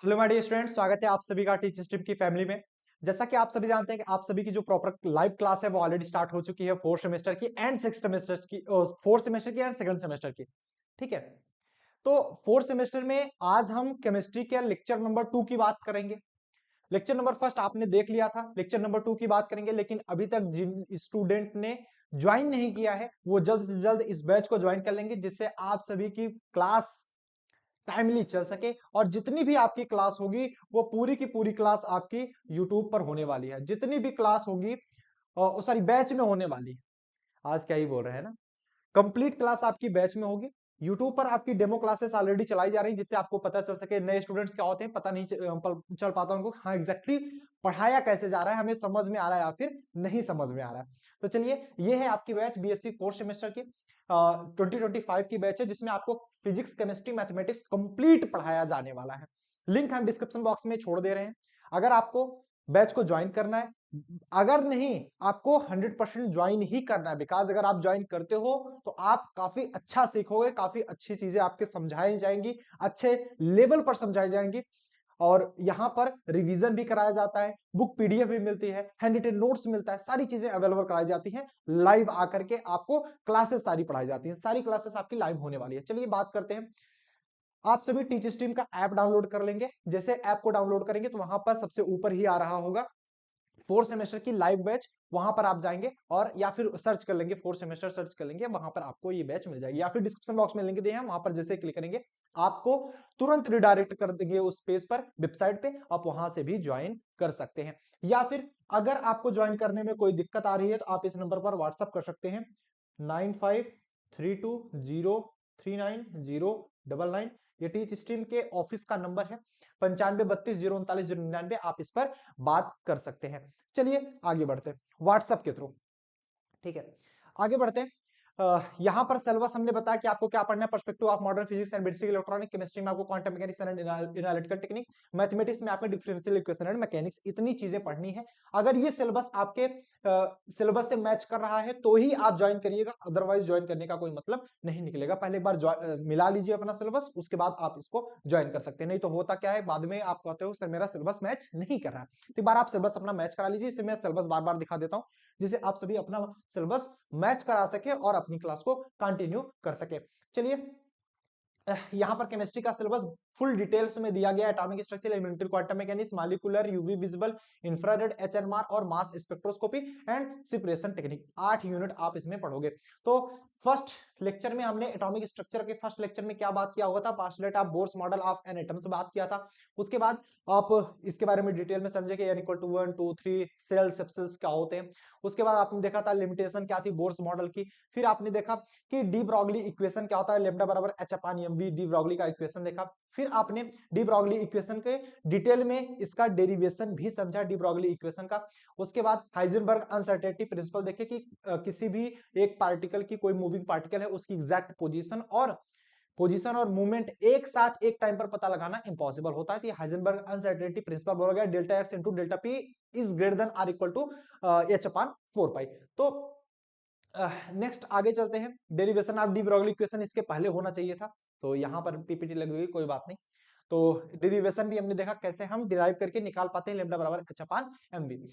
Hello my dear students, स्वागत है आप सभी का टीचर स्ट्रीम की फैमिली में। जैसा कि आप सभी जानते हैं कि आप सभी की जो प्रॉपर लाइव क्लास है वो ऑलरेडी स्टार्ट हो चुकी है फोर्थ सेमेस्टर की एंड सिक्स सेमेस्टर की, फोर्थ सेमेस्टर की एंड सेकंड सेमेस्टर की। ठीक है, तो फोर्थ सेमेस्टर में आज हम केमिस्ट्री के लेक्चर नंबर 2 की बात करेंगे। लेक्चर नंबर फर्स्ट आपने देख लिया था, लेक्चर नंबर 2 की बात करेंगे। लेकिन अभी तक जिन स्टूडेंट ने ज्वाइन नहीं किया है वो जल्द से जल्द इस बैच को ज्वाइन कर लेंगे, जिससे आप सभी की क्लास टाइमली चल सके और जितनी भी आपकी क्लास होगी वो पूरी की पूरी क्लास आपकी यूट्यूब पर होने वाली है। जितनी भी क्लास होगी सॉरी बैच में होने वाली है। आज क्या ही बोल रहे हैं ना, कंप्लीट क्लास आपकी बैच में होगी। यूट्यूब पर आपकी डेमो क्लासेस ऑलरेडी चलाई जा रही है, जिससे आपको पता चल सके नए स्टूडेंट्स क्या होते हैं, पता नहीं चल पाता उनको, हाँ एग्जैक्टली पढ़ाया कैसे जा रहा है, हमें समझ में आ रहा है या फिर नहीं समझ में आ रहा है। तो चलिए, ये है आपकी बैच बीएससी फोर्थ सेमेस्टर की 2025 की बैच है, जिसमें आपको फिजिक्स केमिस्ट्री मैथमेटिक्स कंप्लीट पढ़ाया जाने वाला है। लिंक हम डिस्क्रिप्शन बॉक्स में छोड़ दे रहे हैं। अगर आपको बैच को ज्वाइन करना है, अगर नहीं आपको 100% ज्वाइन ही करना है, बिकॉज अगर आप ज्वाइन करते हो तो आप काफी अच्छा सीखोगे, काफी अच्छी चीजें आपके समझाई जाएंगी, अच्छे लेवल पर समझाई जाएंगी। और यहाँ पर रिवीजन भी कराया जाता है, बुक पीडीएफ भी मिलती है, हैंड रिटन नोट्स मिलता है, सारी चीजें अवेलेबल कराई जाती हैं। लाइव आकर के आपको क्लासेस सारी पढ़ाई जाती हैं, सारी क्लासेस आपकी लाइव होने वाली है। चलिए बात करते हैं। आप सभी टीचर स्ट्रीम का ऐप डाउनलोड कर लेंगे। जैसे ऐप को डाउनलोड करेंगे तो वहां पर सबसे ऊपर ही आ रहा होगा फोर्थ सेमेस्टर की लाइव बैच। वहां पर आप जाएंगे और या फिर सर्च कर लेंगे, फोर्थ सेमेस्टर सर्च कर लेंगे, वहां पर आपको ये बैच मिल जाएगी, या फिर डिस्क्रिप्शन बॉक्स में लिंक दिए हैं, वहां पर जैसे क्लिक करेंगे आपको तुरंत रिडायरेक्ट कर देंगे उस पेज पर, वेबसाइट पे। आप वहां से भी ज्वाइन कर सकते हैं, या फिर अगर आपको ज्वाइन करने में कोई दिक्कत आ रही है तो आप इस नंबर पर व्हाट्सअप कर सकते हैं 9532039099। ये टीच स्ट्रीम के ऑफिस का नंबर है, 9532099099। आप इस पर बात कर सकते हैं। चलिए आगे बढ़ते हैं व्हाट्सएप के थ्रू। ठीक है, आगे बढ़ते हैं। यहां पर सिलेबस हमने बताया कि आपको क्या पढ़ना है। Perspective of modern physics and basic electronic, chemistry में आपको quantum mechanics and analytical technique, mathematics में आपको डिफरेंशियल इक्वेशन एंड मैकेनिक्स, इतनी चीजें पढ़नी है। अगर ये सिलेबस आपके सिलेबस से मैच कर रहा है तो ही आप ज्वाइन करिएगा, अदरवाइज ज्वाइन करने का कोई मतलब नहीं निकलेगा। पहले एक बार मिला लीजिए अपना सिलेबस, उसके बाद आप इसको ज्वाइन कर सकते हैं। नहीं तो होता क्या है, बाद में आप कहते हो सर मेरा सिलेबस मैच नहीं कर रहा है, तो एक बार आप सिलेबस अपना मैच करा लीजिए। इससे मैं सिलेबस बार बार दिखा देता हूं, जिसे आप सभी अपना सिलेबस मैच करा सके और अपनी क्लास को कंटिन्यू कर सके। चलिए, यहां पर केमिस्ट्री का सिलेबस फुल डिटेल्स में दिया गया है। Atomic structure, elementary quantum mechanics, molecular, UV visible, infrared, HNMR और mass spectroscopy and separation technique, 8 unit आप इसमें पढ़ोगे। तो फर्स्ट लेक्चर में हमने एटॉमिक स्ट्रक्चर के फर्स्ट लेक्चर में क्या बात किया हुआ था, postulate of Bohr's model of an atom से बात किया था। उसके बाद आप इसके बारे में डिटेल में समझे कि n equal to 1 2 3 shell subshells क्या होते हैं। उसके बाद आपने देखा था लिमिटेशन क्या थी बोर्स मॉडल की। फिर आपने देखा कि डी ब्रॉगली इक्वेशन क्या होता है, लैम्डा बराबर h upon m v, de Broglie का इक्वेशन देखा। फिर आपने डी ब्रॉगली इक्वेशन के डिटेल में इसका डेरिवेशन भी समझा, डी ब्रॉगली इक्वेशन का। उसके बाद हाइजेनबर्ग अनसर्टेनिटी प्रिंसिपल देखे कि किसी भी एक पार्टिकल की, कोई मूविंग पार्टिकल है उसकी एग्जैक्ट पोजीशन और मूवमेंट एक साथ एक टाइम पर पता लगाना इंपॉसिबल होता है। तो हाइजेनबर्ग अनसर्टेनिटी प्रिंसिपल बोला गया, delta x into delta p is greater than or equal to h upon 4 pi. तो नेक्स्ट आगे चलते हैं। Derivation of de Broglie equation इसके पहले होना चाहिए था, तो यहां पर पीपीटी लगी हुई, कोई बात नहीं। तो डेरिवेशन भी हमने देखा कैसे हम डिराइव करके निकाल पाते हैं लैम्डा बराबर एच अपान एम बी।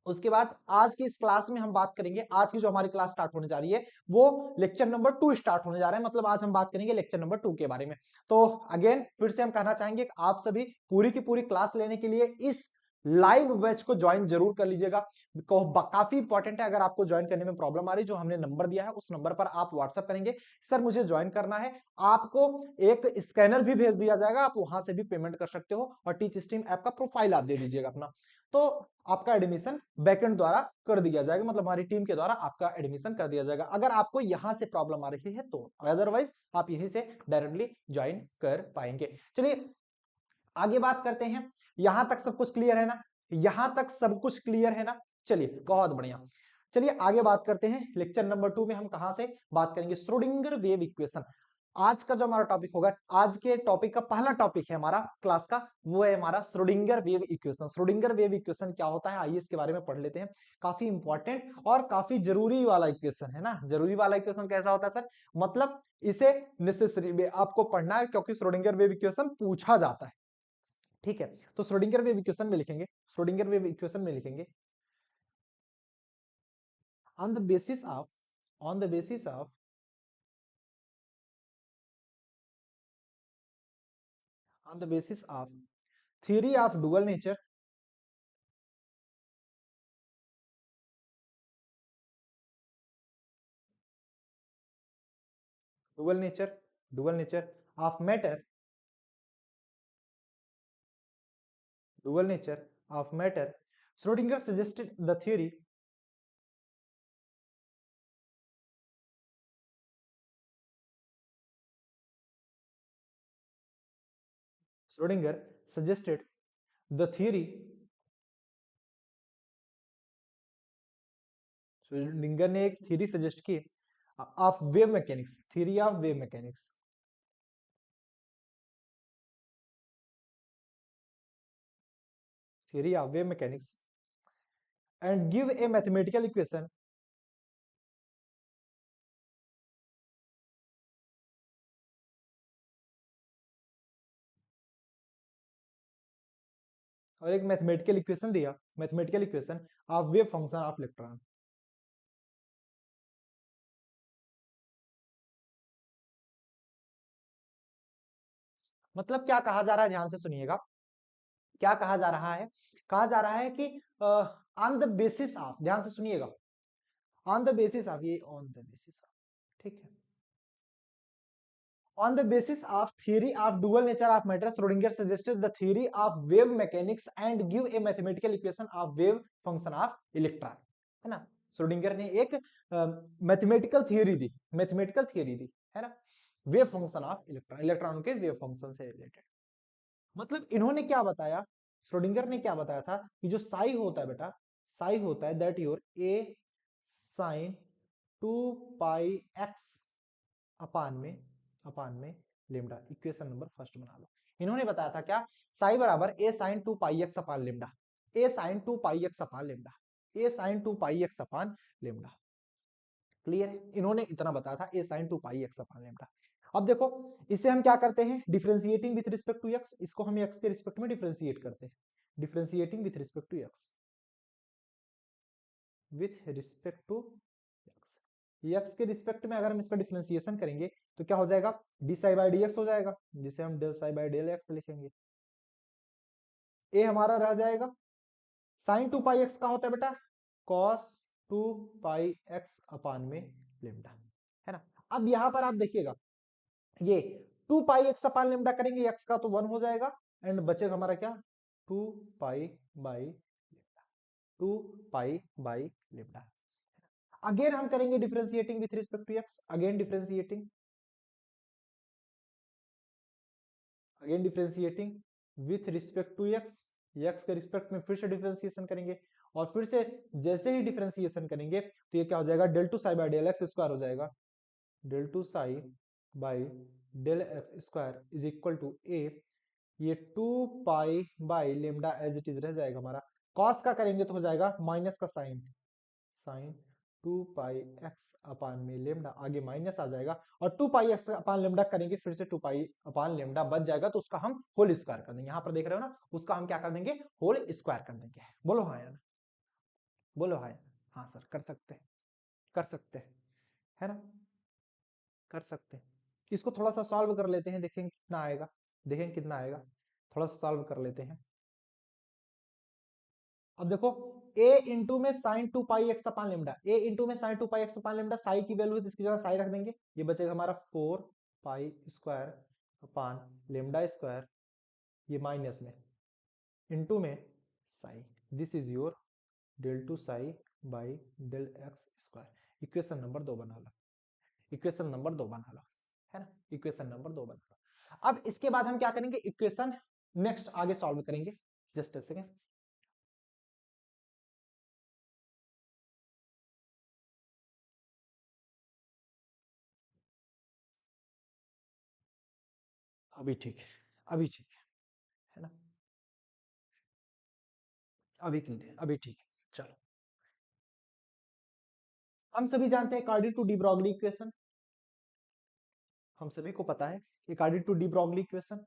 उसके बाद आज की इस क्लास में हम बात करेंगे, आज की जो हमारी क्लास स्टार्ट होने जा रही है वो लेक्चर नंबर 2 स्टार्ट होने जा रहा है। मतलब आज हम बात करेंगे लेक्चर नंबर 2 के बारे में। तो अगेन फिर से हम कहना चाहेंगे कि आप सभी पूरी की पूरी क्लास लेने के लिए इस लाइव बैच को ज्वाइन जरूर कर लीजिएगा। काफी इंपॉर्टेंट है। अगर आपको ज्वाइन करने में प्रॉब्लम आ रही, जो हमने नंबर दिया है उस नंबर पर आप व्हाट्सएप करेंगे, सर मुझे ज्वाइन करना है, आपको एक स्कैनर भी भेज दिया जाएगा, आप वहां से भी पेमेंट कर सकते हो और टीच स्ट्रीम ऐप का प्रोफाइल आप दे दीजिएगा अपना, तो आपका एडमिशन बैकएंड द्वारा कर दिया जाएगा, मतलब हमारी टीम के द्वारा आपका एडमिशन कर दिया जाएगा, अगर आपको यहां से प्रॉब्लम आ रही है तो। अदरवाइज आप यहीं से डायरेक्टली ज्वाइन कर पाएंगे। चलिए आगे बात करते हैं। यहां तक सब कुछ क्लियर है ना, यहां तक सब कुछ क्लियर है ना। चलिए बहुत बढ़िया, चलिए आगे बात करते हैं। लेक्चर नंबर 2 में हम कहां से बात करेंगे, श्रोडिंगर वेव इक्वेशन। आज का जो हमारा टॉपिक होगा, आज के टॉपिक का पहला टॉपिक है हमारा क्लास का, वो है हमारा Schrodinger wave equation. Schrodinger wave equation क्या होता है, आइए इसके बारे में पढ़ लेते हैं। काफी इंपॉर्टेंट और काफी जरूरी वाला इक्वेशन है ना। जरूरी वाला इक्वेशन कैसा होता है सर, मतलब इसे नेसेसरी आपको पढ़ना है, क्योंकि श्रोडिंगर वेव इक्वेशन पूछा जाता है। ठीक है, तो श्रोडिंगर वेव इक्वेशन में लिखेंगे, श्रोडिंगर वेव इक्वेशन में लिखेंगे on the basis of, on the basis of, on the basis of theory of dual nature, dual nature, dual nature of matter, dual nature of matter, Schrodinger suggested the theory, Schrodinger suggested the theory, Schrodinger ने एक theory suggest की of wave mechanics, theory of wave mechanics, theory of wave mechanics and give a mathematical equation, और एक mathematical equation दिया, mathematical equation of wave function of electron. मतलब क्या कहा जा रहा है, ध्यान से सुनिएगा, क्या कहा जा रहा है, कहा जा रहा है कि ऑन द बेसिस ऑफ, ध्यान से सुनिएगा, ऑन द बेसिस ऑफ, ये ऑन द बेसिस ऑफ, ठीक है, on the basis of theory of dual nature of matter, Schrodinger suggested the theory of wave mechanics and give a mathematical equation of wave function of electron, है ना। Schrodinger ने एक mathematical theory दी, mathematical theory दी, है ना, wave function of electron, electron के wave function से related. मतलब इन्होंने क्या बताया, श्रोडिंगर ने क्या बताया था कि जो साई होता है बेटा, साई होता है that your A sine 2 pi x upon में लेमडा। इक्वेशन नंबर फर्स्ट बना लो। इन्होंने बताया था क्या, साई बराबर a sine 2 pi x upon lambda, a sine 2 pi x upon lambda, a sine 2 pi x upon lambda. Clear है, इन्होंने इतना बताया था, a sine 2 pi x upon lambda. अब देखो, इसे हम क्या करते हैं, differentiating with respect to x, इसको हम एक्स के रिस्पेक्ट में डिफरेंशिएट करते हैं, differentiating with respect to x, with respect to x, x के रिस्पेक्ट में अगर हम इसका डिफरेंशिएशन करेंगे तो क्या हो जाएगा, d psi by d x हो जाएगा, जिसे हम del psi by del x लिखेंगे। ए हमारा रह जाएगा, साइन 2 पाई एक्स का होता है बेटा कॉस 2 पाई एक्स अपान में लेमडा, है ना। अब यहां पर आप देखिएगा, ये 2 पाई एक्स अपान लेमडा करेंगे, एक्स का तो 1 हो जाएगा, एंड बचेगा हमारा क्या, 2 pi by lambda, 2 pi by lambda. Again हम करेंगे differentiating with respect to x, again differentiating, again differentiating with respect to x, x के रिस्पेक्ट में फिर से डिफरेंशिएशन करेंगे, और फिर से जैसे ही डिफरेंशिएशन करेंगे तो ये क्या हो जाएगा, del two psi by del x square हो जाएगा, del two psi by del x square is equal to A, ये 2 pi by lambda as it is रह जाएगा हमारा, कॉस का करेंगे तो हो जाएगा माइनस का sign, sign 2 pi x upon में लेमडा, आगे माइनस आ जाएगा, और 2 पाई एक्स अपान लेमडा करेंगे, फिर से 2 पाई अपान लेमडा बच जाएगा, तो उसका हम होल स्क्वायर कर देंगे, यहां पर देख रहे हो ना, उसका हम क्या कर देंगे, होल स्क्वायर कर देंगे। बोलो हाँ या ना, बोलो हाँ या ना, हाँ सर कर सकते हैं, कर सकते हैं, है ना, कर सकते हैं। इसको थोड़ा सा सॉल्व कर लेते हैं, देखेंगे कितना आएगा, देखेंगे कितना आएगा, थोड़ा सा सॉल्व कर लेते हैं। अब देखो, a इंटू में sine 2 pi x upon lambda, a into में sine 2 pi x upon lambda, psi की वैल्यू है तो इसकी जगह साई रख देंगे, ये बचेगा हमारा 4 pi square upon lambda square, ये माइनस में इंटू में psi, this is your del two psi by del x square. Equation number 2 बना लो, इक्वेशन नंबर 2 बना लो, है ना, इक्वेशन नंबर 2 बना लो। अब इसके बाद हम क्या करेंगे, इक्वेशन नेक्स्ट आगे सॉल्व करेंगे, जस्ट अ सेकेंड। अभी ठीक है, अभी ठीक है ना, अभी क्लियर, अभी ठीक है। चलो, हम सभी जानते हैं according to de Broglie equation, हम सभी को पता है according to de Broglie equation,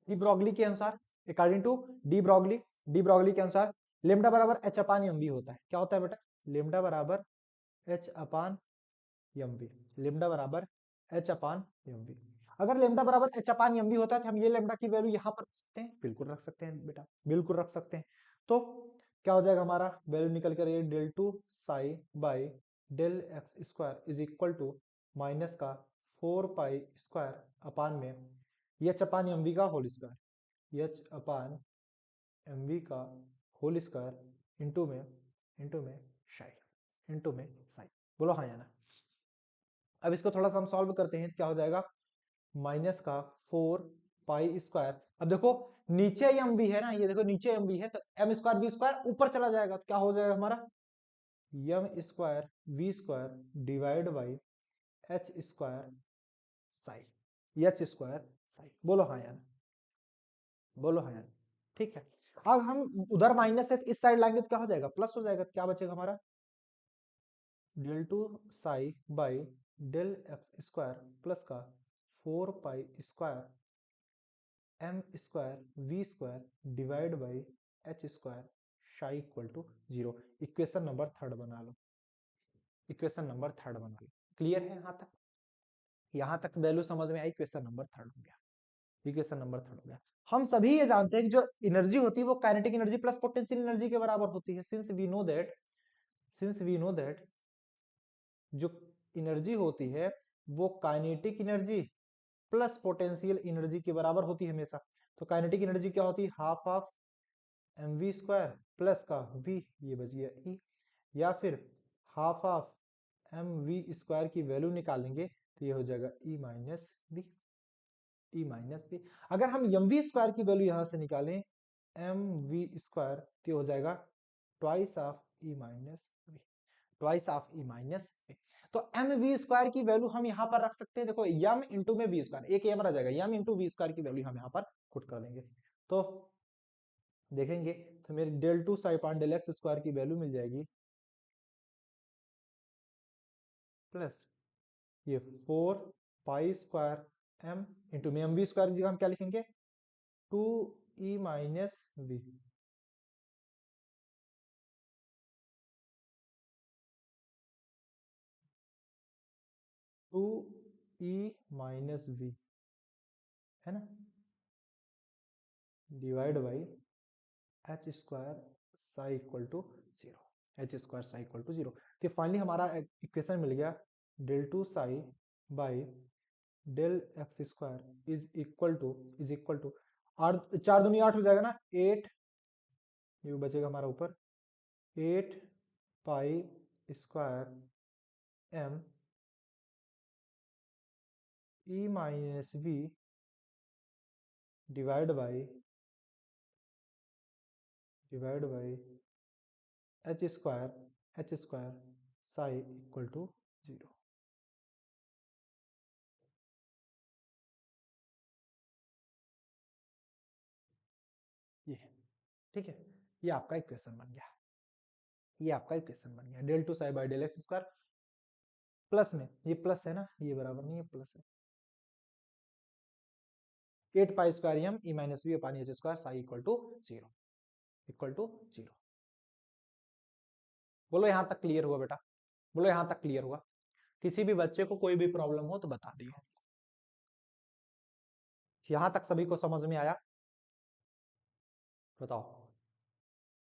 de Broglie के अनुसार, according to de Broglie, de Broglie के अनुसार लेमडा बराबर एच अपान एम वी होता है। क्या होता है बेटा? लेमडा बराबर h upon m v, lambda बराबर एच अपान एम वी। अगर लेमडा बराबर एच अपान एम वी होता है तो हम ये लेमडा की वैल्यू यहाँ पर रख सकते हैं, बिल्कुल रख सकते हैं बेटा, बिल्कुल रख सकते हैं। तो क्या हो जाएगा हमारा वैल्यू निकल कर, ये del two psi by del x square is equal to minus का 4 पाई स्क्वायर अपान में एच अपान एम वी का whole square, h upon m v का होल स्क्वायर इंटू में साई, इंटू में साई। बोलो हाँ या ना। अब इसको थोड़ा सा हम सॉल्व करते हैं, क्या हो जाएगा माइनस का 4 पाई स्क्वायर। अब देखो नीचे एम भी है ना, ये देखो नीचे एम भी है, तो एम स्क्वायर वी स्क्वायर ऊपर चला जाएगा, तो क्या हो जाएगा हमारा m square v square divide by h square psi, h square psi. बोलो हाँ यार, बोलो हाँ यार, ठीक है। अब हम उधर माइनस है, इस साइड लाएंगे तो क्या हो जाएगा प्लस हो जाएगा, तो क्या बचेगा हमारा del two psi by del x square plus का 4 pi square m square v square divide by h square psi equal to 0। Equation number third बना लो, इक्वेशन नंबर थर्ड बना लो। क्लियर है यहाँ तक? यहाँ तक वैल्यू समझ में आई? इक्वेशन नंबर थर्ड हो गया, इक्वेशन नंबर थर्ड हो गया। हम सभी ये जानते हैं कि जो एनर्जी होती है वो kinetic energy plus potential energy के बराबर होती है। Since we know that, since we know that जो एनर्जी होती है वो kinetic energy plus potential energy के बराबर होती है हमेशा। तो काइनेटिक एनर्जी क्या होती है, half of M V square plus का वी, ये बच गया ई, या फिर half of M V square की वैल्यू निकालेंगे तो ये हो जाएगा E minus V, E minus V. अगर हम एम वी स्क्वायर की वैल्यू यहां से निकालें एम वी स्क्वायर तो हो जाएगा twice of E minus V, twice of E minus V. तो एम वी स्क्वायर की वैल्यू हम यहाँ पर रख सकते हैं, देखो यम इंटू में वी स्क्वायर, एक एम रह जाएगा, यम इंटू वी स्क्वायर की वैल्यू हम यहाँ पर पुट कर देंगे, तो देखेंगे तो मेरी del two psi upon del x square की वैल्यू मिल जाएगी प्लस ये 4 पाई स्क्वायर एम इंटू में एम वी स्क्वायर की जगह हम क्या लिखेंगे 2 E minus V, two E minus V, है ना, divide by h square psi equal to 0, h square psi equal to 0। तो फाइनली हमारा इक्वेशन मिल गया del two psi by del x square is equal to 4 दूनी 8 हो जाएगा ना, 8, ये बचेगा हमारा ऊपर 8 pi square m E minus v divide by h square psi equal to 0। ये है, ठीक है, ये आपका इक्वेशन बन गया, ये आपका इक्वेशन बन गया del two psi by del x square plus में, ये प्लस है ना, ये बराबर नहीं है, प्लस है 8 pi square m E minus v upon h square psi equal to 0, equal to 0। बोलो यहां तक क्लियर हुआ बेटा? बोलो यहां तक क्लियर हुआ? किसी भी बच्चे को कोई भी प्रॉब्लम हो तो बता दियो। यहां तक सभी को समझ में आया? बताओ,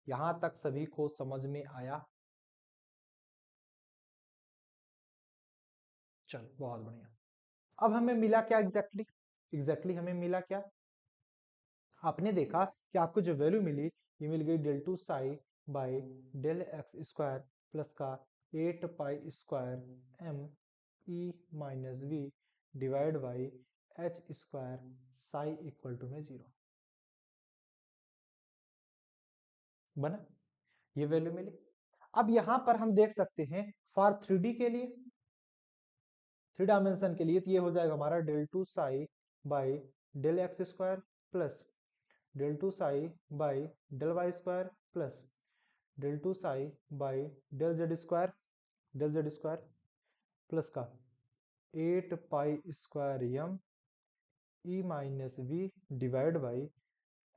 यहां तक सभी को समझ में आया? चल बहुत बढ़िया। अब हमें मिला क्या एग्जैक्टली, एग्जैक्टली हमें मिला क्या, आपने देखा कि आपको जो वैल्यू मिली ये मिल गई del two psi by del x square plus का 8 pi square m E minus v divide by h square psi equal to में 0। बना, ये वैल्यू मिली। अब यहां पर हम देख सकते हैं फॉर 3D के लिए, 3 डायमेंशन के लिए, तो ये हो जाएगा हमारा del two psi by del x square plus del two psi by del y square plus del two psi by del z square plus का 8 pi square m e minus v divide by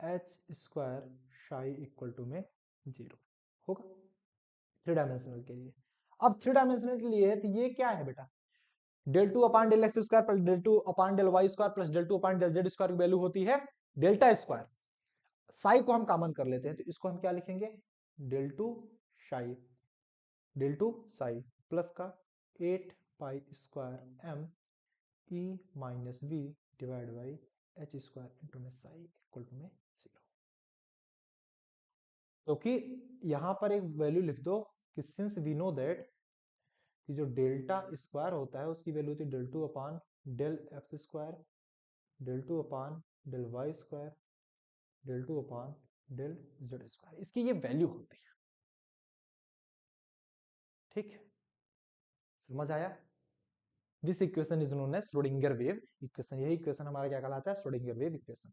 h square psi equal to में 0 होगा 3 dimensional के लिए। अब 3 dimensional के लिए तो ये क्या है बेटा, del two upon del x square plus del two upon del y square plus del two upon del z square की वैल्यू होती है डेल्टा स्क्वायर। साई को हम कॉमन कर लेते हैं, तो इसको हम क्या लिखेंगे, del two psi, del two psi plus का 8 pi square m E minus v divide by h square into में साई इक्वल टू में 0। क्योंकि यहां पर एक वैल्यू लिख दो कि सिंस वी नो दैट कि जो डेल्टा स्क्वायर होता है उसकी वैल्यू होती है del two upon del x square, del two upon del y square, del two upon del z square, इसकी ये वैल्यू होती है। ठीक, समझ आया। This equation is known as Schrodinger wave equation. यही इक्वेशन हमारा क्या कहलाता है, Schrodinger wave equation.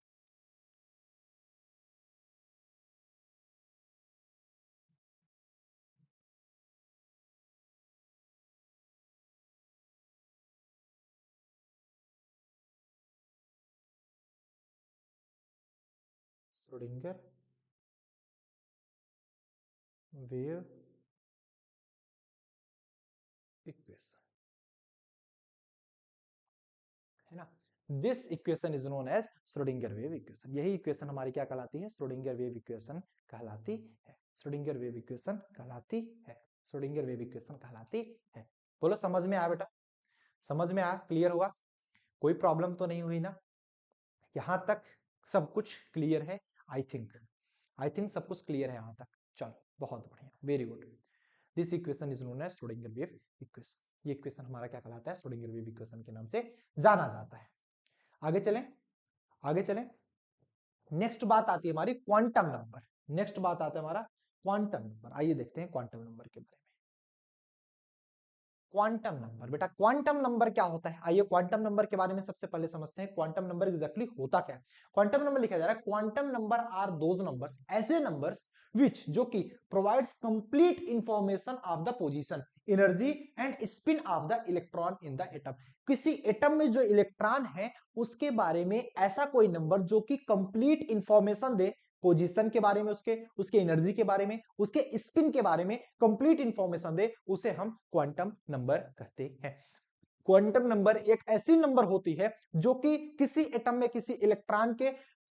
Schrodinger wave equation है ना। This equation is known as Schrodinger wave equation. यही इक्वेशन हमारी क्या कहलाती है, श्रोडिंगर वेव इक्वेशन कहलाती है। श्रोडिंगर वेव इक्वेशन कहलाती है, श्रोडिंगर वेव इक्वेशन कहलाती है। बोलो समझ में आया बेटा, समझ में आया, क्लियर हुआ, कोई प्रॉब्लम तो नहीं हुई ना, यहां तक सब कुछ क्लियर है। आई थिंक सब कुछ क्लियर है यहां तक। चलो बहुत बढ़िया, very good. This equation is known as Schrodinger wave equation. ये इक्वेशन हमारा क्या कहलाता है, श्रोडिंगर वेव इक्वेशन के नाम से जाना जाता है। आगे चलें, आगे चलें। नेक्स्ट बात आती है हमारी क्वांटम नंबर। नेक्स्ट बात आता है हमारा क्वांटम नंबर। आइए देखते हैं क्वांटम नंबर के बारे में। क्वांटम नंबर, बेटा क्वांटम नंबर क्या होता है, आइए क्वांटम नंबर के बारे में सबसे पहले समझते हैं क्वांटम नंबर एग्जैक्टली होता क्या है। क्वांटम नंबर लिखा जा रहा है, quantum number are those numbers, ऐसे नंबर्स विच, जो कि provides complete information of the position, energy and spin of the electron in the atom. किसी एटम में जो इलेक्ट्रॉन है उसके बारे में ऐसा कोई नंबर जो कि कंप्लीट इंफॉर्मेशन दे, पोजीशन के बारे में, उसके एनर्जी के बारे में, उसके स्पिन के बारे में कंप्लीट इंफॉर्मेशन दे, उसे हम क्वांटम नंबर कहते हैं। क्वांटम नंबर एक ऐसी नंबर होती है जो कि किसी एटम में किसी इलेक्ट्रॉन के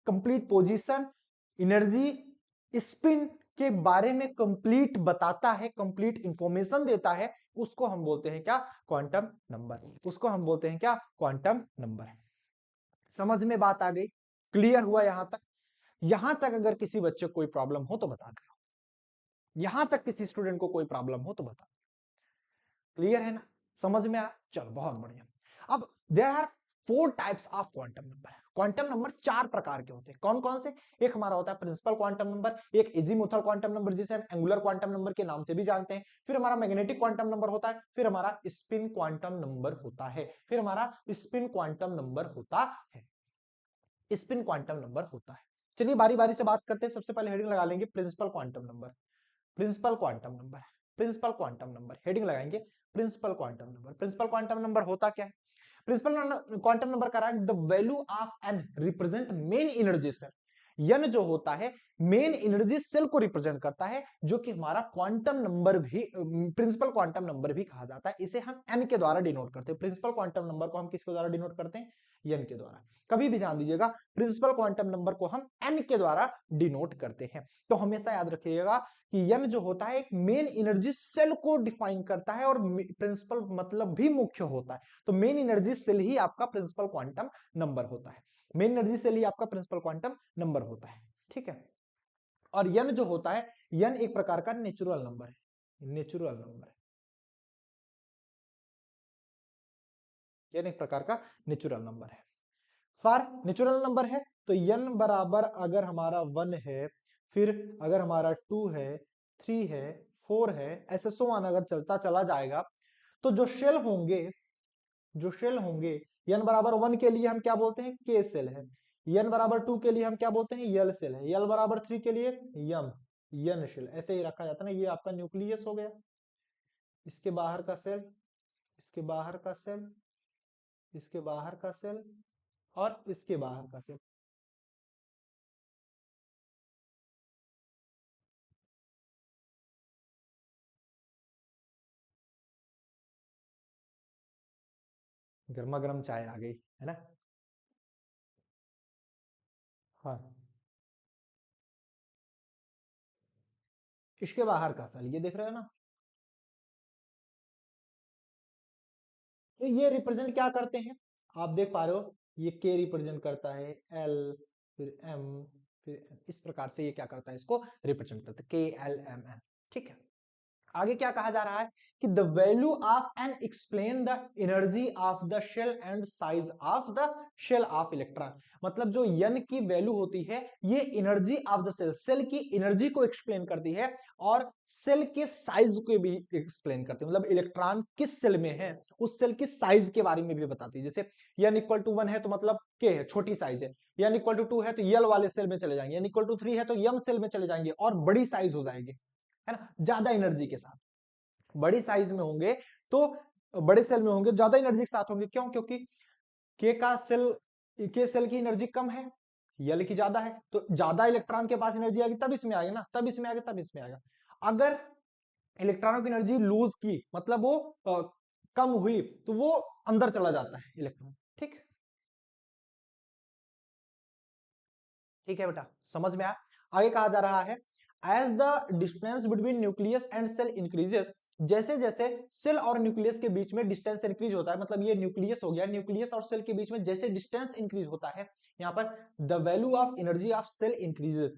कंप्लीट पोजीशन, एनर्जी, स्पिन के बारे में कंप्लीट बताता है, कंप्लीट इंफॉर्मेशन देता है, उसको हम बोलते हैं क्या, क्वांटम नंबर। उसको हम बोलते हैं क्या, क्वांटम नंबर। समझ में बात आ गई, क्लियर हुआ यहां तक। यहां तक अगर किसी बच्चे को कोई प्रॉब्लम हो तो बता दो, यहां तक किसी स्टूडेंट को कोई प्रॉब्लम हो तो बता दो, क्लियर है ना, समझ में आया, चलो बहुत बढ़िया। अब there are 4 types of quantum number. Quantum number 4 प्रकार के होते हैं, कौन कौन से, एक हमारा होता है प्रिंसिपल क्वांटम नंबर, एक एजीमुथल क्वांटम नंबर जिसे हम एंगुलर क्वांटम नंबर के नाम से भी जानते हैं, फिर हमारा मैग्नेटिक क्वांटम नंबर होता है, फिर हमारा स्पिन क्वांटम नंबर होता है, फिर हमारा स्पिन क्वांटम नंबर होता है, स्पिन क्वांटम नंबर होता है। चलिए बारी बारी से बात करते हैं। सबसे पहले हेडिंग लगा लेंगे principal quantum number, principal quantum number, principal quantum number, heading लगाएंगे principal quantum number. Principal quantum number होता क्या है, प्रिंसिपल क्वांटम नंबर का the value of n represent main energy shell. N जो होता है मेन एनर्जी सेल को represent करता है, जो कि हमारा क्वांटम नंबर भी, प्रिंसिपल क्वांटम नंबर भी कहा जाता है। इसे हम एन के द्वारा डिनोट करते हैं। प्रिंसिपल क्वांटम नंबर को हम किसके द्वारा डिनोट करते हैं, एन के द्वारा। कभी भी ध्यान दीजिएगा, प्रिंसिपल क्वांटम नंबर को हम एन के द्वारा डिनोट करते हैं। तो हमेशा याद रखिएगा कि एन जो होता है एक मेन एनर्जी सेल को डिफाइन करता है, और प्रिंसिपल मतलब भी मुख्य होता है। तो मेन एनर्जी सेल ही आपका प्रिंसिपल क्वांटम नंबर होता है, मेन एनर्जी सेल ही आपका प्रिंसिपल क्वांटम नंबर होता है, ठीक है। और यन जो होता है, यन एक प्रकार का नेचुरल नंबर है, नेचुरल नंबर है, यन एक प्रकार का नेचुरल नंबर है। फॉर नेचुरल नंबर है तो यन बराबर अगर हमारा 1 है फिर अगर हमारा 2 है, 3 है, 4 है, ऐसे सो ऑन अगर चलता चला जाएगा, तो जो शेल होंगे n बराबर 1 के लिए हम क्या बोलते हैं, के सेल है। n बराबर 2 के लिए हम क्या बोलते हैं, यल सेल है। यल बराबर 3 के लिए यम यन शेल, ऐसे ही रखा जाता है ना। ये आपका न्यूक्लियस हो गया, इसके बाहर का सेल, इसके बाहर का सेल, इसके बाहर का सेल, और इसके बाहर का सेल। गर्मा गर्म चाय आ गई है ना। हाँ, इसके बाहर का सेल ये देख रहे हो ना। तो ये रिप्रेजेंट क्या करते हैं, आप देख पा रहे हो, ये के रिप्रेजेंट करता है एल, फिर एम, फिर N। इस प्रकार से ये क्या करता है, इसको रिप्रेजेंट करता है, के एल एम एन। ठीक है, आगे क्या कहा जा रहा है कि the value of n explain the energy of the shell and size of the shell of electron. मतलब जो n की वैल्यू होती है, ये energy of the shell, shell की एनर्जी को एक्सप्लेन करती है, और सेल के साइज को भी एक्सप्लेन करती है। मतलब इलेक्ट्रॉन किस सेल में है, उस सेल की साइज के बारे में भी बताती है। जैसे n इक्वल टू 1 है तो मतलब k है, छोटी साइज है। n इक्वल टू 2 है तो यल वाले सेल में चले जाएंगे। n इक्वल टू 3 है तो यम सेल में चले जाएंगे और बड़ी साइज हो जाएगी, है ना, ज्यादा एनर्जी के साथ। बड़ी साइज में होंगे तो बड़े सेल में होंगे, ज्यादा एनर्जी के साथ होंगे। क्यों? क्योंकि के का सेल, के सेल की एनर्जी कम है, यल की ज्यादा है, तो ज्यादा इलेक्ट्रॉन के पास एनर्जी आएगी तब इसमें आएगा ना, तब इसमें आएगा, तब इसमें आएगा। अगर इलेक्ट्रॉनों की एनर्जी लूज की, मतलब वो कम हुई, तो वो अंदर चला जाता है इलेक्ट्रॉन। ठीक, ठीक है बेटा, समझ में आया। आगे कहा जा रहा है, as the distance between nucleus and shell increases, जैसे जैसे सेल और न्यूक्लियस के बीच में डिस्टेंस इंक्रीज होता है, मतलब ये न्यूक्लियस हो गया, न्यूक्लियस और सेल के बीच में जैसे डिस्टेंस इंक्रीज होता है, यहाँ पर the value of energy of shell increases,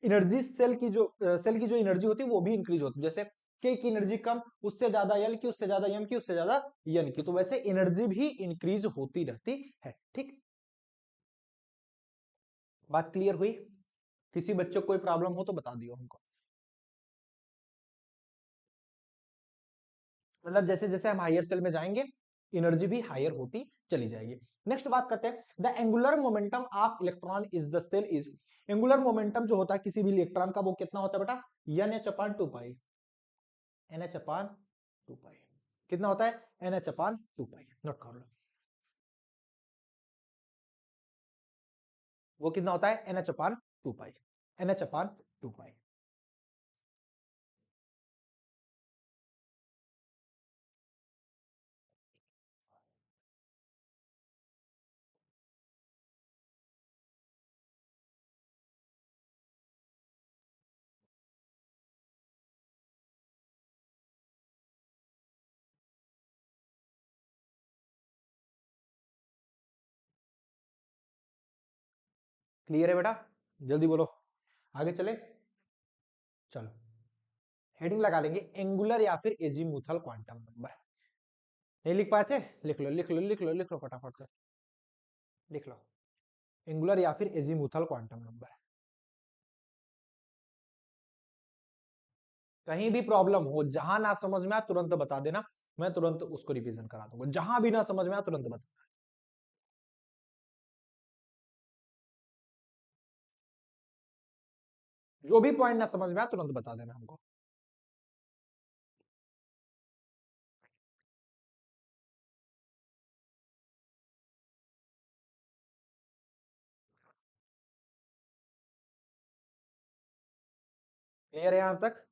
energy shell की जो एनर्जी होती है वो भी इंक्रीज होती है। जैसे के की एनर्जी कम, उससे ज्यादा यल की, उससे ज्यादा एम की, उससे ज्यादा एन की, तो वैसे एनर्जी भी इंक्रीज होती रहती है। ठीक, बात क्लियर हुई? किसी बच्चे को कोई प्रॉब्लम हो तो बता दियो हमको। मतलब जैसे जैसे हम हायर सेल में जाएंगे, एनर्जी भी हायर होती चली जाएगी। नेक्स्ट बात करते हैं, the angular momentum of electron is the shell is, angular momentum जो होता है किसी भी इलेक्ट्रॉन का, वो कितना होता है बेटा, एन एच अपान 2 पाई, एन एच अपान 2 पाई। कितना होता है, एन एच अपान 2 पाई, नोट कर लो। वो कितना होता है, एन एच अपान 2 पाई, एन एच अपान 2 पाई। क्लियर है बेटा, जल्दी बोलो, आगे चले। चलो, हेडिंग लगा लेंगे, एंगुलर या फिर एजीमुथल क्वांटम नंबर। नहीं लिख पाए थे, लिख लो लिख लो लिख लो लिख लो, फटाफट से लिख लो, एंगुलर या फिर एजीमुथल क्वांटम नंबर। कहीं भी प्रॉब्लम हो, जहां ना समझ में आए तुरंत बता देना, मैं तुरंत उसको रिवीजन करा दूंगा। जहां भी ना समझ में आए तुरंत बता, जो भी पॉइंट ना समझ में आए तुरंत बता देना हमको। क्लियर है यहां तक?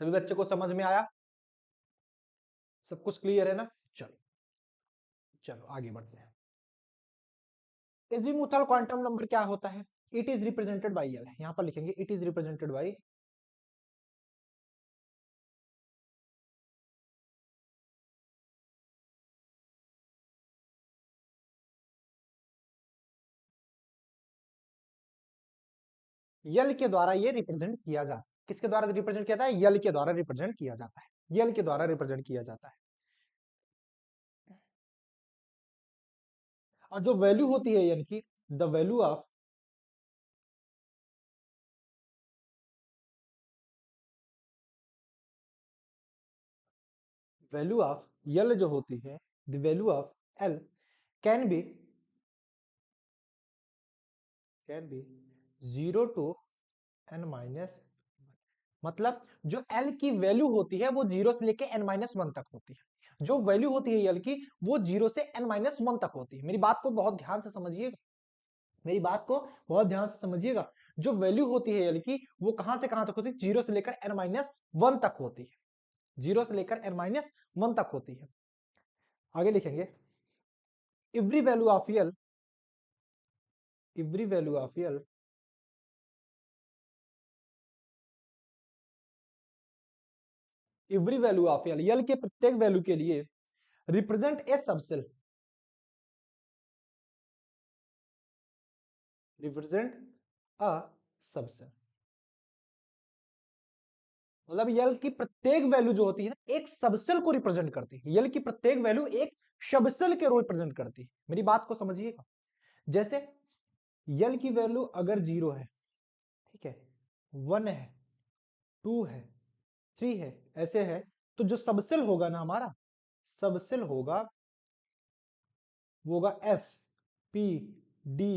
सभी बच्चे को समझ में आया? सब कुछ क्लियर है ना? चलो, चलो आगे बढ़ते हैं। एजीमुथल क्वांटम नंबर क्या होता है? It is represented by L, यहां पर लिखेंगे इट इज रिप्रेजेंटेड बाई यल के द्वारा। ये रिप्रेजेंट किया जाता है, किसके द्वारा रिप्रेजेंट किया जाता है, यल के द्वारा रिप्रेजेंट किया जाता है, यल के द्वारा रिप्रेजेंट किया जाता है। और जो वैल्यू होती है यानी कि द वैल्यू ऑफ यल जो होती है, the value of L can be 0 to n-, मतलब जो एल की वैल्यू होती है वो 0 से लेके n-1 तक होती है। जो वैल्यू होती है एल की वो 0 से n-1 तक होती है। मेरी बात को बहुत ध्यान से समझिएगा, मेरी बात को बहुत ध्यान से समझिएगा। जो वैल्यू होती है एल की वो कहां से कहां तक होती है? 0 से लेकर n-1 तक होती है। 0 से लेकर n-1 तक होती है। आगे लिखेंगे every value of l, every value of l every value of l, l के प्रत्येक वैल्यू के लिए represent a subshell, represent a subshell. मतलब यल की प्रत्येक वैल्यू जो होती है ना एक सबसेल को रिप्रेजेंट करती है। यल की प्रत्येक वैल्यू एक सबसेल के रिप्रेजेंट करती है। मेरी बात को समझिएगा। जैसे यल की वैल्यू अगर 0 है, ठीक है, 1 है, 2 है, 3 है, ऐसे है, तो जो सबसेल होगा ना हमारा, सबसेल होगा वो होगा s p d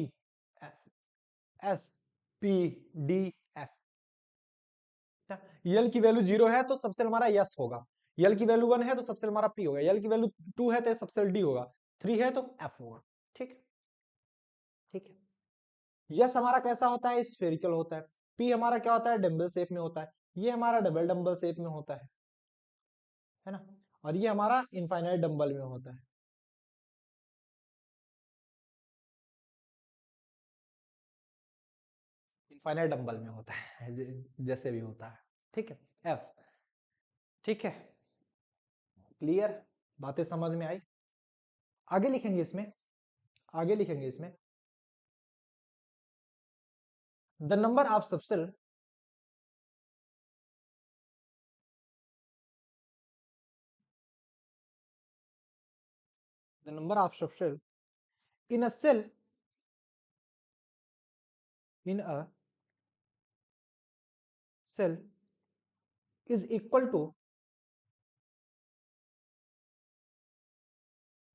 f, s p d f. L की वैल्यू 0 है तो सबसेल हमारा यस होगा, यल की वैल्यू 1 है तो सबसेल हमारा पी होगा, यल की वैल्यू 2 है तो सबसेल डी होगा, 3 है तो एफ होगा। ठीक, ठीक है। यस हमारा कैसा होता है? स्फेरिकल होता है। पी हमारा क्या होता है? डम्बल शेप में होता है। ये हमारा डबल डम्बल शेप में होता है ना। और ये हमारा इनफाइनाइट डम्बल में होता है। इनफाइनाइट डम्बल में होता है, जैसे भी होता है। ठीक है, एफ। ठीक है, क्लियर, बातें समझ में आई। आगे लिखेंगे इसमें, आगे लिखेंगे इसमें the number of subshell, the number of subshell in a shell, in a shell is equal to,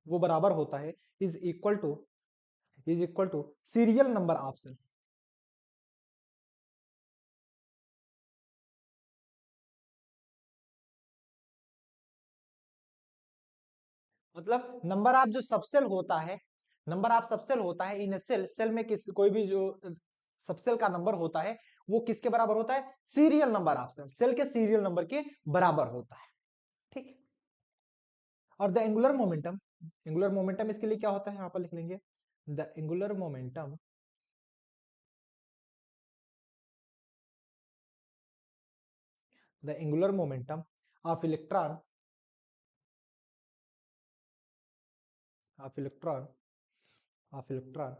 वो बराबर होता है, is equal to, is equal to serial number of shell. मतलब नंबर ऑफ जो सबसेल होता है, नंबर ऑफ सबसेल होता है इन सेल, सेल में किस कोई भी जो सबसेल का नंबर होता है वो किसके बराबर होता है? Serial number of shell, shell के सीरियल नंबर के बराबर होता है। ठीक। और the angular momentum, angular momentum इसके लिए क्या होता है? यहां पर लिख लेंगे the angular momentum, the angular momentum of electron, of electron, of electron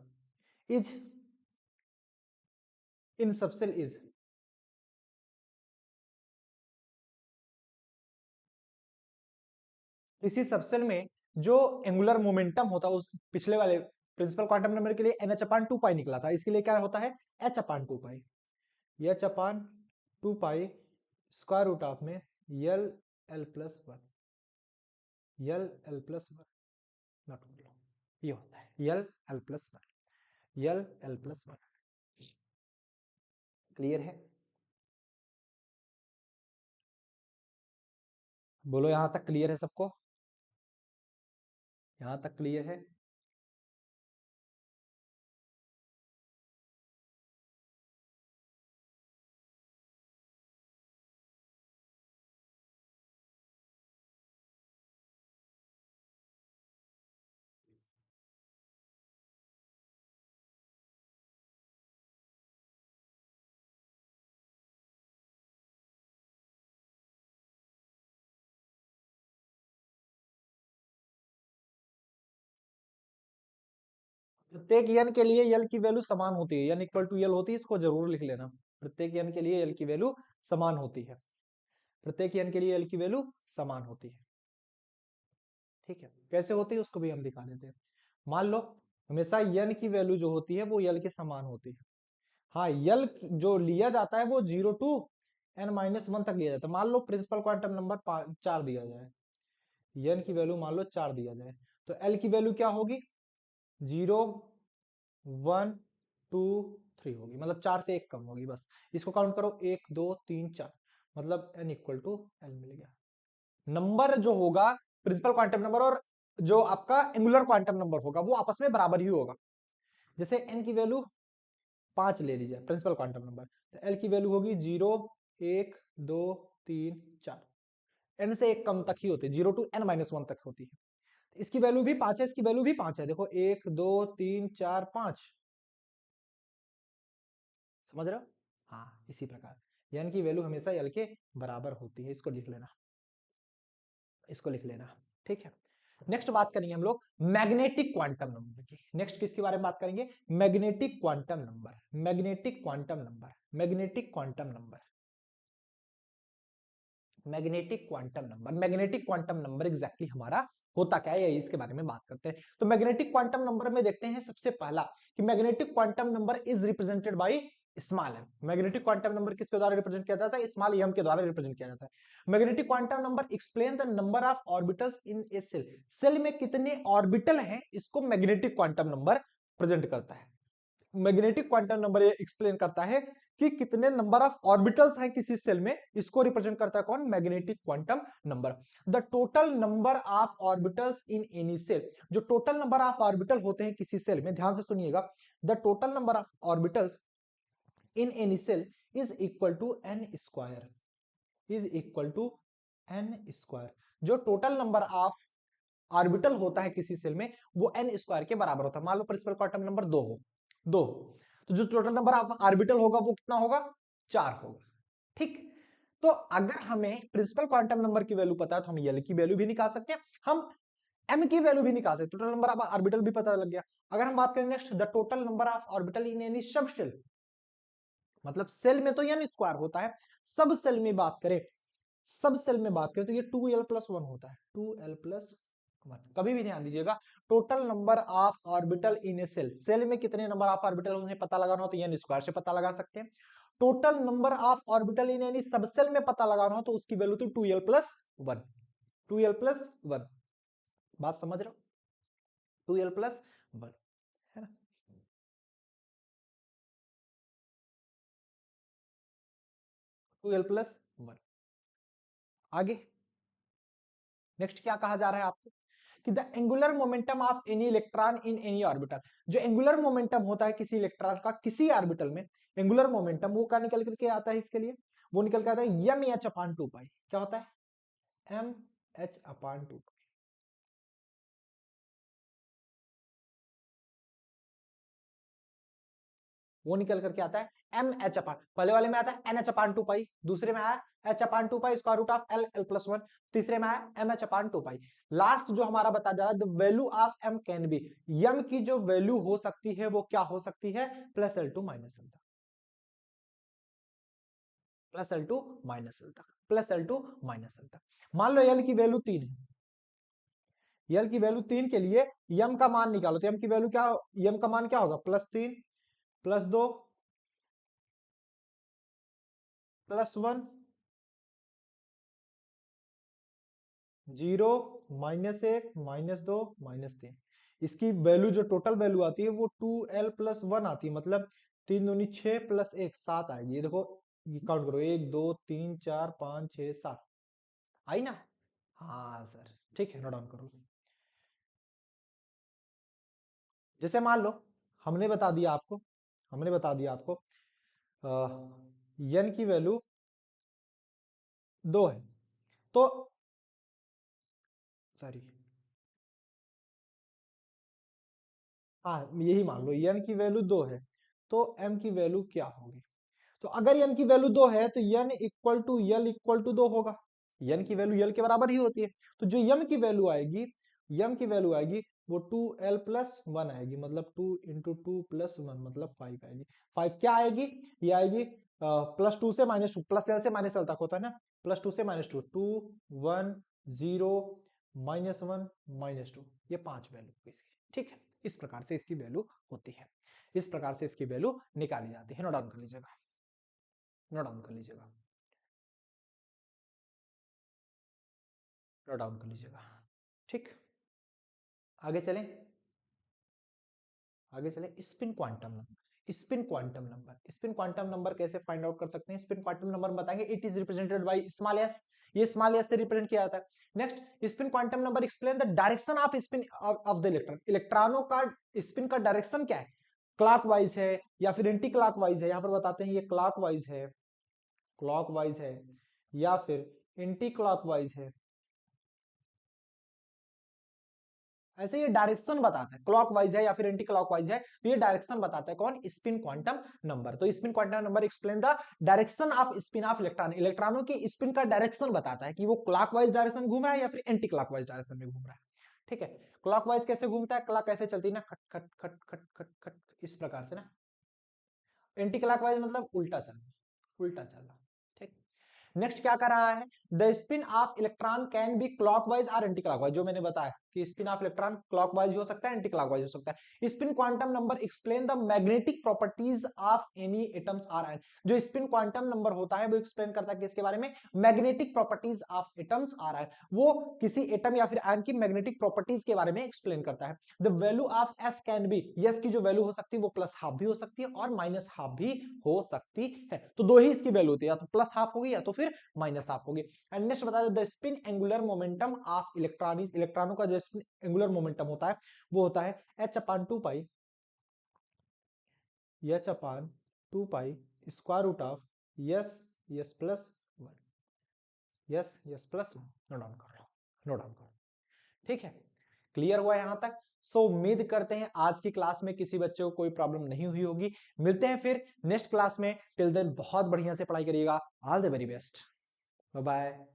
is in subshell is, इसी सबसेल में जो एंगुलर मोमेंटम होता है, उस पिछले वाले प्रिंसिपल क्वांटम नंबर के लिए NH/2 पाई निकला था, इसके लिए क्या होता है? H/2 pi, H/2 pi square root of में l l plus one, l l plus one, not ये होता है l l plus one, l l plus one. Clear है? बोलो यहां तक क्लियर है सबको? यहां तक क्लियर है? प्रत्येक यन के लिए यल की वैल्यू समान होती है, यन इक्वल टू यल होती है, इसको जरूर लिख लेना। प्रत्येक यन के लिए यल की वैल्यू समान होती है, प्रत्येक यन के लिए यल की वैल्यू समान होती है। ठीक है, कैसे होती है उसको भी हम दिखा देते हैं। मान लो हमेशा n की वैल्यू जो होती है वो l के समान होती है। हाँ, l जो लिया जाता है वो 0 टू n-1 तक लिया जाता है। मान लो प्रिंसिपल क्वांटम नंबर 4 दिया जाए, n की वैल्यू मान लो 4 दिया जाए, तो l की वैल्यू क्या होगी? 0 1 2 3 होगी, मतलब 4 से 1 कम होगी बस। इसको काउंट करो, 1 2 3 4, मतलब n इक्वल टू l मिल गया। नंबर जो होगा प्रिंसिपल क्वांटम नंबर और जो आपका एंगुलर क्वांटम नंबर होगा वो आपस में बराबर ही होगा। जैसे n की वैल्यू 5 ले लीजिए प्रिंसिपल क्वांटम नंबर, तो l की वैल्यू होगी 0 1 2 3 4, n से 1 कम तक ही होती है, 0 टू n-1 तक होती है। इसकी वैल्यू भी 5 है, इसकी वैल्यू भी 5 है, देखो 1 2 3 4 5, समझ रहे हो? हाँ, इसी प्रकार n की वैल्यू हमेशा l के बराबर होती है। इसको लिख लेना, इसको लिख लेना, ठीक है। नेक्स्ट बात करेंगे हम लोग मैग्नेटिक क्वांटम नंबर की। नेक्स्ट किसके बारे में बात करेंगे? Magnetic quantum number, magnetic quantum number, magnetic quantum number, magnetic quantum number. Magnetic quantum number exactly हमारा होता क्या है, इसके बारे में बात करते हैं। तो मैग्नेटिक क्वांटम नंबर में देखते हैं सबसे पहला कि magnetic quantum number is represented by small m. Magnetic quantum number किसके द्वारा रिप्रेजेंट किया जाता है? स्मॉल एम के द्वारा रिप्रेजेंट किया जाता है। Magnetic quantum number explain the number of orbitals in a shell. Shell में कितने ऑर्बिटल हैं, इसको मैग्नेटिक क्वांटम नंबर प्रेजेंट करता है। मैग्नेटिक क्वांटम नंबर ये एक्सप्लेन करता है कि कितने नंबर ऑफ ऑर्बिटल्स हैं किसी सेल में, इसको रिप्रेजेंट करता है कौन? Magnetic quantum number. The total number of orbitals in any shell, जो टोटल नंबर ऑफ ऑर्बिटल होते हैं किसी सेल में, ध्यान से सुनिएगा, the total number of orbitals in any shell is equal to n square, is equal to n square. जो total number of orbital होता है किसी सेल में वो एन स्क्वायर के बराबर होता है। मान लो प्रिंसिपल क्वांटम नंबर 2 हो, 2, तो जो टोटल नंबर ऑफ ऑर्बिटल होगा वो कितना होगा? 4 होगा, ठीक। तो अगर हमें प्रिंसिपल क्वांटम नंबर की वैल्यू पता है तो हम एल की वैल्यू भी निकाल सकते हैं, हम एम की वैल्यू भी निकाल सकते हैं, टोटल नंबर ऑफ ऑर्बिटल भी पता लग गया। अगर हम बात करें next, the total number of orbital in any सब सेल, मतलब सेल में तो एन स्क्वायर होता है, सब सेल में बात करें, सब सेल में बात करें तो ये 2l+1 होता है, 2l+1। कभी भी ध्यान दीजिएगा, total number of orbital in a shell, shell में कितने नंबर ऑफ ऑर्बिटल उन्हें पता लगाना हो तो एन स्क्वायर से पता लगा सकते हैं। Total number of orbital in any सब सेल में पता लगाना हो तो उसकी वैल्यू तो 2l+1, 2l+1, बात समझ रहे हो? 2l+1 है ना। Two l plus one. आगे नेक्स्ट क्या कहा जा रहा है आपको कि the angular momentum of any electron in any orbital, जो एंगुलर मोमेंटम होता है किसी इलेक्ट्रॉन का किसी ऑर्बिटल में, एंगुलर मोमेंटम वो क्या निकल करके आता है इसके लिए? वो निकल के आता है एम एच अपान 2 पाई। क्या होता है? M h upon 2। वो निकल करके आता है एम एच अपान, पहले वाले में आता है एन एच अपान 2 पाई, दूसरे में आया h upon 2 pi square root of l l plus 1, तीसरे में आया m h upon 2 pi. Last जो हमारा बता जा रहा है the value of m can be, m की जो वैल्यू हो सकती है वो क्या हो सकती है? Plus l to minus l तक, plus l to minus l तक, plus l to minus l तक। मान लो एल की वैल्यू 3 है, एल की वैल्यू 3 के लिए एम का मान निकालो, तो एम की वैल्यू क्या, एम का मान क्या होगा? +3 +2 +1 0 -1 -2 -3। इसकी वैल्यू जो टोटल वैल्यू आती है वो 2l+1 आती है, मतलब 3 दूनी 6 + 1 7 आएगी। ये देखो, ये काउंट करो, 1 2 3 4 5 6 7 आई ना। हाँ सर, ठीक है, नोट डाउन करो। जैसे मान लो हमने बता दिया आपको, हमने बता दिया आपको n की वैल्यू 2 है, तो सॉरी, हाँ यही मान लो n की वैल्यू 2 है, तो m की वैल्यू क्या होगी? तो अगर n की वैल्यू 2 है तो n equal to l equal to 2 होगा, n की वैल्यू l के बराबर ही होती है। तो जो m की वैल्यू आएगी, m की वैल्यू आएगी वो 2l+1 आएगी, मतलब 2 इंटू 2+1 मतलब 5 आएगी। 5 क्या आएगी? ये आएगी +2 से -2, प्लस एल से माइनस एल तक होता है ना, +2 से -2, 2 1 0 -1 -2, ये 5 वैल्यू इसकी, ठीक है। इस प्रकार से इसकी वैल्यू होती है, इस प्रकार से इसकी वैल्यू निकाली जाती है। नोट डाउन कर लीजिएगा, नोट डाउन कर लीजिएगा, नोट डाउन कर लीजिएगा। ठीक, आगे चलें, आगे चलें। Spin quantum number, spin quantum number, spin quantum number कैसे फाइंड आउट कर सकते हैं? स्पिन क्वांटम नंबर बताएंगे, it is represented by small S, ये स्मॉल एस से रिप्रेजेंट किया जाता है। Next, spin quantum number explain the direction of spin of the electron, इलेक्ट्रॉनों का स्पिन का डायरेक्शन क्या है, क्लॉकवाइज है या फिर एंटी क्लॉकवाइज है। यहां पर बताते हैं ये क्लॉकवाइज है, क्लॉकवाइज है या फिर एंटी क्लॉकवाइज है। ऐसे ये डायरेक्शन बताता है, क्लॉकवाइज है या फिर एंटी क्लॉकवाइज है, तो ये डायरेक्शन बताता है कौन? Spin quantum number. तो spin quantum number explain the direction of spin of electron, इलेक्ट्रॉनों की स्पिन का डायरेक्शन बताता है कि वो क्लॉकवाइज डायरेक्शन घूम रहा है या फिर एंटी क्लॉकवाइज डायरेक्शन में घूम रहा है। ठीक है, क्लॉकवाइज कैसे घूमता है, क्लॉक कैसे चलती है ना, खट खट खट खट खट खट इस प्रकार से ना। एंटी क्लॉकवाइज मतलब उल्टा चलना, उल्टा चलना। ठीक, नेक्स्ट क्या कर रहा है, the spin of electron can be clockwise और एंटी क्लॉकवाइज, जो मैंने बताया कि स्पिन ऑफ इलेक्ट्रॉन क्लॉकवाइज हो सकता है, एंटी क्लॉकवाइज हो सकता है। Spin quantum number explain the magnetic properties of any atoms or ion, जो स्पिन क्वांटम नंबर होता है वो एक्सप्लेन करता है किसके बारे में? Magnetic properties of atoms or ion, वो किसी एटम या फिर आयन की मैग्नेटिक प्रॉपर्टीज के बारे में एक्सप्लेन करता है। The value of S can be, yes की जो वैल्यू हो सकती है वो प्लस हाफ भी हो सकती है और माइनस हाफ भी हो सकती है। तो दो ही इसकी वैल्यू होती है, या तो प्लस हाफ होगी या तो फिर माइनस हाफ होगी। एंड नेक्स्ट बता दो, the spin angular momentum of electron, इलेक्ट्रॉनों का जो स्पिन एंगुलर मोमेंटम होता है वो होता है h upon 2 pi, h upon 2 pi square root of s s plus 1, s s plus 1। Note down कर लो, नोट डाउन करो। ठीक है, क्लियर हुआ यहां तक? सो उम्मीद करते हैं आज की क्लास में किसी बच्चे को कोई प्रॉब्लम नहीं हुई होगी। मिलते हैं फिर नेक्स्ट क्लास में, टिल देन बहुत बढ़िया से पढ़ाई करिएगा। All the very best, bye bye.